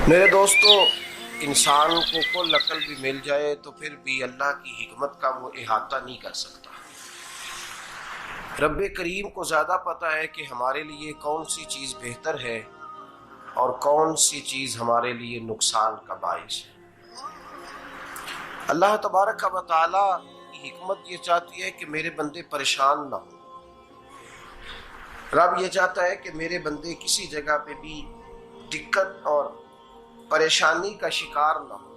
میرے دوستو، انسان کو کل عقل بھی مل جائے تو پھر بھی اللہ کی حکمت کا وہ احاطہ نہیں کر سکتا۔ رب کریم کو زیادہ پتہ ہے کہ ہمارے لیے کون سی چیز بہتر ہے اور کون سی چیز ہمارے لیے نقصان کا باعث ہے۔ اللہ تبارک و تعالی کی حکمت یہ چاہتی ہے کہ میرے بندے پریشان نہ ہوں۔ رب یہ چاہتا ہے کہ میرے بندے کسی جگہ پہ بھی دقت اور پریشانی کا شکار نہ ہو،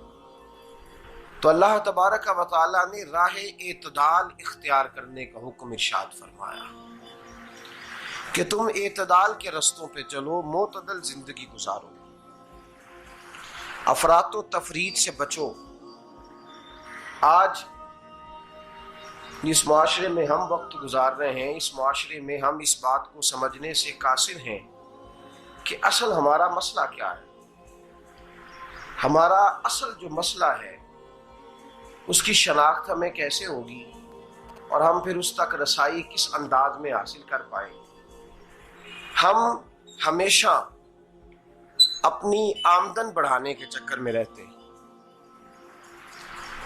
تو اللہ تبارک و تعالی نے راہ اعتدال اختیار کرنے کا حکم ارشاد فرمایا کہ تم اعتدال کے رستوں پہ چلو، معتدل زندگی گزارو، افراط و تفریط سے بچو۔ آج جس معاشرے میں ہم وقت گزار رہے ہیں، اس معاشرے میں ہم اس بات کو سمجھنے سے قاصر ہیں کہ اصل ہمارا مسئلہ کیا ہے۔ ہمارا اصل جو مسئلہ ہے اس کی شناخت ہمیں کیسے ہوگی اور ہم پھر اس تک رسائی کس انداز میں حاصل کر پائیں۔ ہم ہمیشہ اپنی آمدن بڑھانے کے چکر میں رہتے ہیں،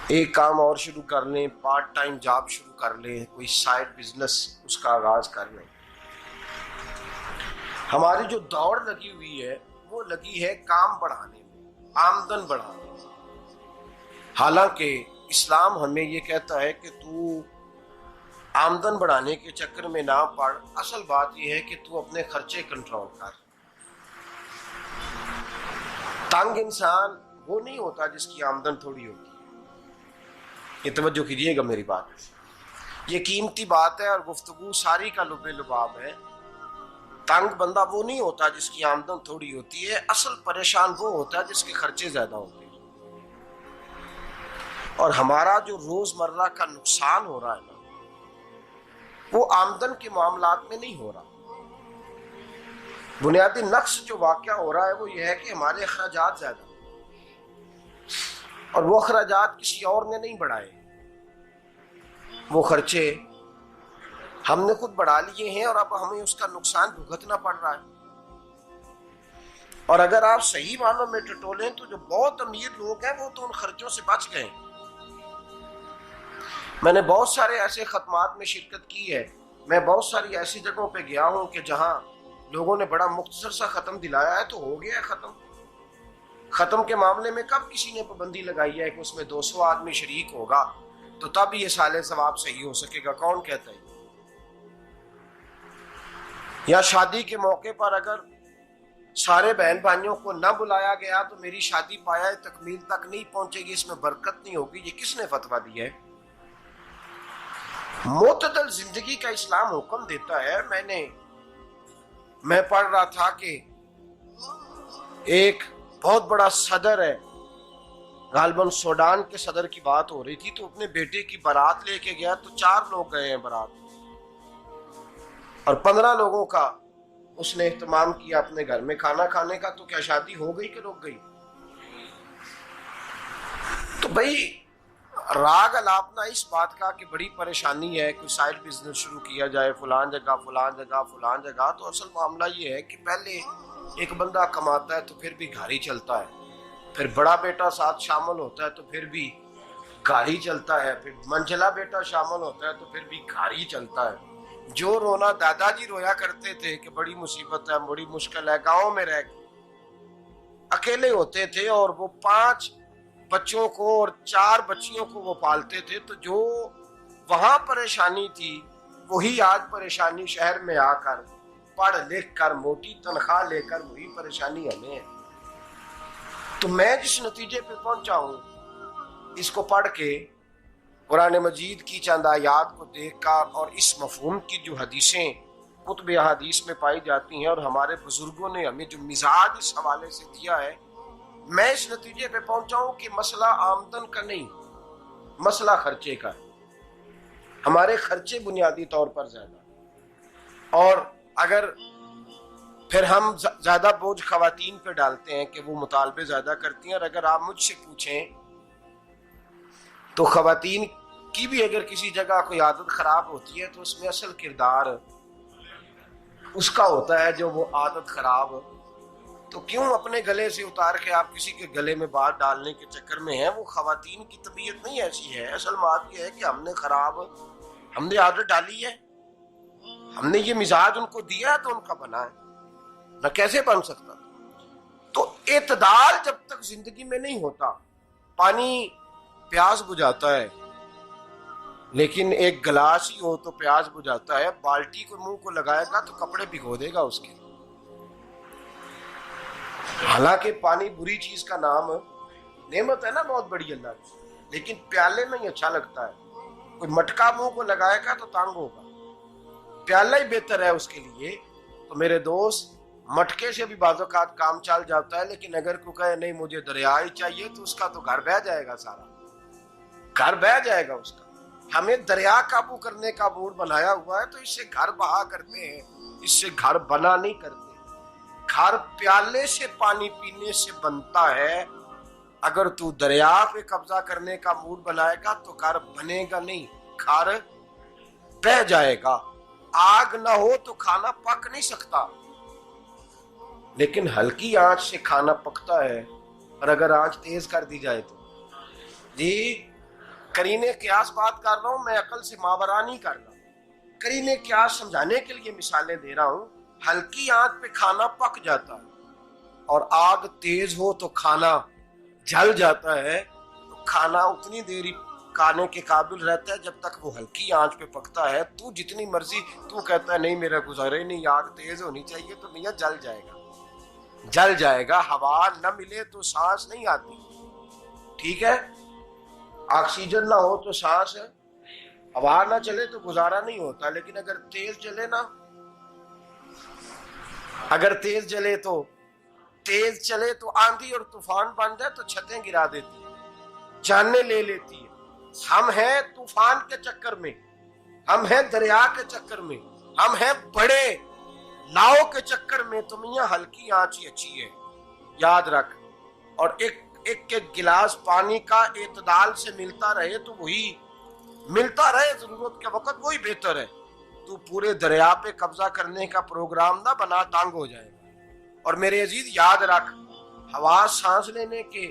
ایک کام اور شروع کر لیں، پارٹ ٹائم جاب شروع کر لیں، کوئی سائیڈ بزنس اس کا آغاز کر لیں۔ ہماری جو دوڑ لگی ہوئی ہے وہ لگی ہے کام بڑھانے میں، آمدن بڑھانے میں، حالانکہ اسلام ہمیں یہ کہتا ہے کہ تو آمدن بڑھانے کے چکر میں نہ پڑ، اصل بات یہ ہے کہ تو اپنے خرچے کنٹرول کر۔ تنگ انسان وہ نہیں ہوتا جس کی آمدن تھوڑی ہوتی ہے، یہ توجہ کیجیے گا میری بات، یہ قیمتی بات ہے اور گفتگو ساری کا لب لباب ہے۔ تنگ بندہ وہ نہیں ہوتا جس کی آمدن تھوڑی ہوتی ہے، اصل پریشان وہ ہوتا ہے جس کے خرچے زیادہ ہوتے ہیں۔ اور ہمارا جو روزمرہ کا نقصان ہو رہا ہے نا، وہ آمدن کے معاملات میں نہیں ہو رہا۔ بنیادی نقص جو واقعہ ہو رہا ہے وہ یہ ہے کہ ہمارے اخراجات زیادہ ہیں، اور وہ اخراجات کسی اور نے نہیں بڑھائے، وہ خرچے ہم نے خود بڑھا لیے ہیں اور اب ہمیں اس کا نقصان بھگتنا پڑ رہا ہے۔ اور اگر آپ صحیح معنوں میں ٹٹولیں تو جو بہت امیر لوگ ہیں وہ تو ان خرچوں سے بچ گئے۔ میں نے بہت سارے ایسے ختمات میں شرکت کی ہے، میں بہت ساری ایسی جگہوں پہ گیا ہوں کہ جہاں لوگوں نے بڑا مختصر سا ختم دلایا ہے تو ہو گیا ہے ختم۔ ختم کے معاملے میں کب کسی نے پابندی لگائی ہے کہ اس میں 200 آدمی شریک ہوگا تو تب یہ سال ثواب صحیح ہو سکے گا؟ کون کہتا ہے؟ یا شادی کے موقع پر اگر سارے بہن بھائیوں کو نہ بلایا گیا تو میری شادی پایہ تکمیل تک نہیں پہنچے گی، اس میں برکت نہیں ہوگی، یہ کس نے فتویٰ دیا ہے؟ معتدل زندگی کا اسلام حکم دیتا ہے۔ میں پڑھ رہا تھا کہ ایک بہت بڑا صدر ہے، غالباً سوڈان کے صدر کی بات ہو رہی تھی، تو اپنے بیٹے کی بارات لے کے گیا تو 4 لوگ گئے ہیں بارات، اور 15 لوگوں کا اس نے اہتمام کیا اپنے گھر میں کھانا کھانے کا۔ تو کیا شادی ہو گئی کہ رک گئی؟ تو بھائی راگ الاپنا اس بات کا کہ بڑی پریشانی ہے، کوئی سائیڈ بزنس شروع کیا جائے فلان جگہ فلان جگہ فلان جگہ، تو اصل معاملہ یہ ہے کہ پہلے ایک بندہ کماتا ہے تو پھر بھی گھر ہی چلتا ہے، پھر بڑا بیٹا ساتھ شامل ہوتا ہے تو پھر بھی گھر ہی چلتا ہے، پھر منجلا بیٹا شامل ہوتا ہے تو پھر بھی گھر ہی چلتا ہے۔ جو رونا دادا جی رویا کرتے تھے کہ بڑی مصیبت ہے، بڑی مشکل ہے، گاؤں میں رہ اکیلے ہوتے تھے اور وہ 5 بچوں کو اور 4 بچیوں کو وہ پالتے تھے، تو جو وہاں پریشانی تھی وہی آج پریشانی شہر میں آ کر پڑھ لکھ کر موٹی تنخواہ لے کر وہی پریشانی ہمیں ہے۔ تو میں جس نتیجے پہ پہنچا ہوں اس کو پڑھ کے، قرآن مجید کی چند آیات کو دیکھ کر اور اس مفہوم کی جو حدیثیں کتب احادیث میں پائی جاتی ہیں اور ہمارے بزرگوں نے ہمیں جو مزاج اس حوالے سے دیا ہے، میں اس نتیجے پہ پہنچا ہوں کہ مسئلہ آمدن کا نہیں، مسئلہ خرچے کا ہے۔ ہمارے خرچے بنیادی طور پر زیادہ، اور اگر پھر ہم زیادہ بوجھ خواتین پہ ڈالتے ہیں کہ وہ مطالبے زیادہ کرتی ہیں، اور اگر آپ مجھ سے پوچھیں تو خواتین کی بھی اگر کسی جگہ کوئی عادت خراب ہوتی ہے تو اس میں اصل کردار اس کا ہوتا ہے جو وہ عادت خراب تو کیوں اپنے گلے سے اتار کے آپ کسی کے گلے میں بات ڈالنے کے چکر میں ہیں؟ وہ خواتین کی طبیعت نہیں ایسی ہے. اصل بات یہ ہے کہ ہم نے عادت ڈالی ہے، ہم نے یہ مزاج ان کو دیا تو ان کا بنا ہے، نہ کیسے بن سکتا. تو اعتدال جب تک زندگی میں نہیں ہوتا، پانی پیاس بجھاتا ہے لیکن ایک گلاس ہی ہو تو پیاس بجھاتا ہے، بالٹی کو منہ کو لگائے گا تو کپڑے بھگو دے گا اس کے. حالانکہ پانی بری چیز کا نام نعمت ہے نا بہت بڑی اللہ کی، لیکن پیالے میں ہی اچھا لگتا ہے. کوئی مٹکا منہ کو لگائے گا تو تانگ ہوگا، پیالہ ہی بہتر ہے اس کے لیے. تو میرے دوست، مٹکے سے بھی بعض اوقات کام چل جاتا ہے، لیکن اگر کوئی کہے نہیں مجھے دریا ہی چاہیے تو اس کا تو گھر بہ جائے گا، سارا گھر بہ جائے گا اس کا. ہمیں دریا قابو کرنے کا موڈ بنایا ہوا ہے تو اس سے گھر بہا کرتے ہیں، اس سے گھر بنا نہیں کرتے. گھر پیالے سے پانی پینے سے بنتا ہے. اگر تو دریا پہ قبضہ کرنے کا موڈ بنائے گا تو گھر بنے گا نہیں، گھر بہ جائے گا. آگ نہ ہو تو کھانا پک نہیں سکتا، لیکن ہلکی آنچ سے کھانا پکتا ہے. اور اگر آنچ تیز کر دی جائے تو جی قرینے قیاس بات کر رہا ہوں، میں عقل سے ماورا نہیں کر رہا. قرینے قیاس سمجھانے کے لیے مثالیں دے رہا ہوں. ہلکی آنچ پہ کھانا پک جاتا ہے اور آگ تیز ہو تو کھانا جل جاتا ہے. تو کھانا اتنی دیر کھانے کے قابل رہتا ہے جب تک وہ ہلکی آنچ پہ پکتا ہے. تو جتنی مرضی تو کہتا ہے نہیں میرا گزارے نہیں، آگ تیز ہونی چاہیے، تو میاں جل جائے گا، جل جائے گا. ہوا نہ ملے تو سانس نہیں آتی، ٹھیک ہے؟ آکسیجن نہ ہو تو سانس، ہوا نہ چلے تو گزارا نہیں ہوتا. لیکن اگر تیز چلے نا، اگر تیز چلے تو آندھی اور طوفان بن جائے تو چھتیں گرا دیتی ہے، جانیں لے لیتی ہے. ہم ہیں طوفان کے چکر میں، ہم ہیں دریا کے چکر میں، ہم ہیں بڑے لاؤ کے چکر میں. تو میاں ہلکی آنچ ہی اچھی ہے، یاد رکھ. اور ایک گلاس پانی کا اعتدال سے ملتا رہے تو وہی ملتا رہے، ضرورت کے وقت وہی بہتر ہے. تو پورے دریا پہ قبضہ کرنے کا پروگرام نہ بنا، تانگ ہو جائے گا. اور میرے عزیز یاد رکھ، ہوا سانس لینے کے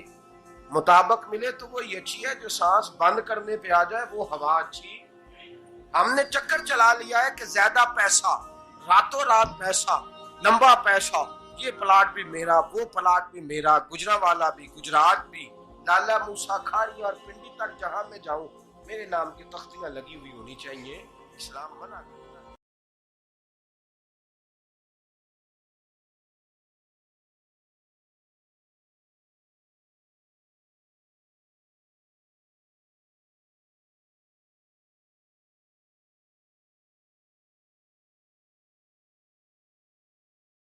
مطابق ملے تو وہی اچھی ہے، جو سانس بند کرنے پہ آ جائے وہ ہوا اچھی. ہم نے چکر چلا لیا ہے کہ زیادہ پیسہ، راتوں رات پیسہ، لمبا پیسہ، یہ پلاٹ بھی میرا، وہ پلاٹ بھی میرا، گجرانوالا بھی، گجرات بھی، لالا موسیٰ کھاری اور پنڈی تک جہاں میں جاؤں میرے نام کی تختیاں لگی ہوئی ہونی چاہیے. اسلام منع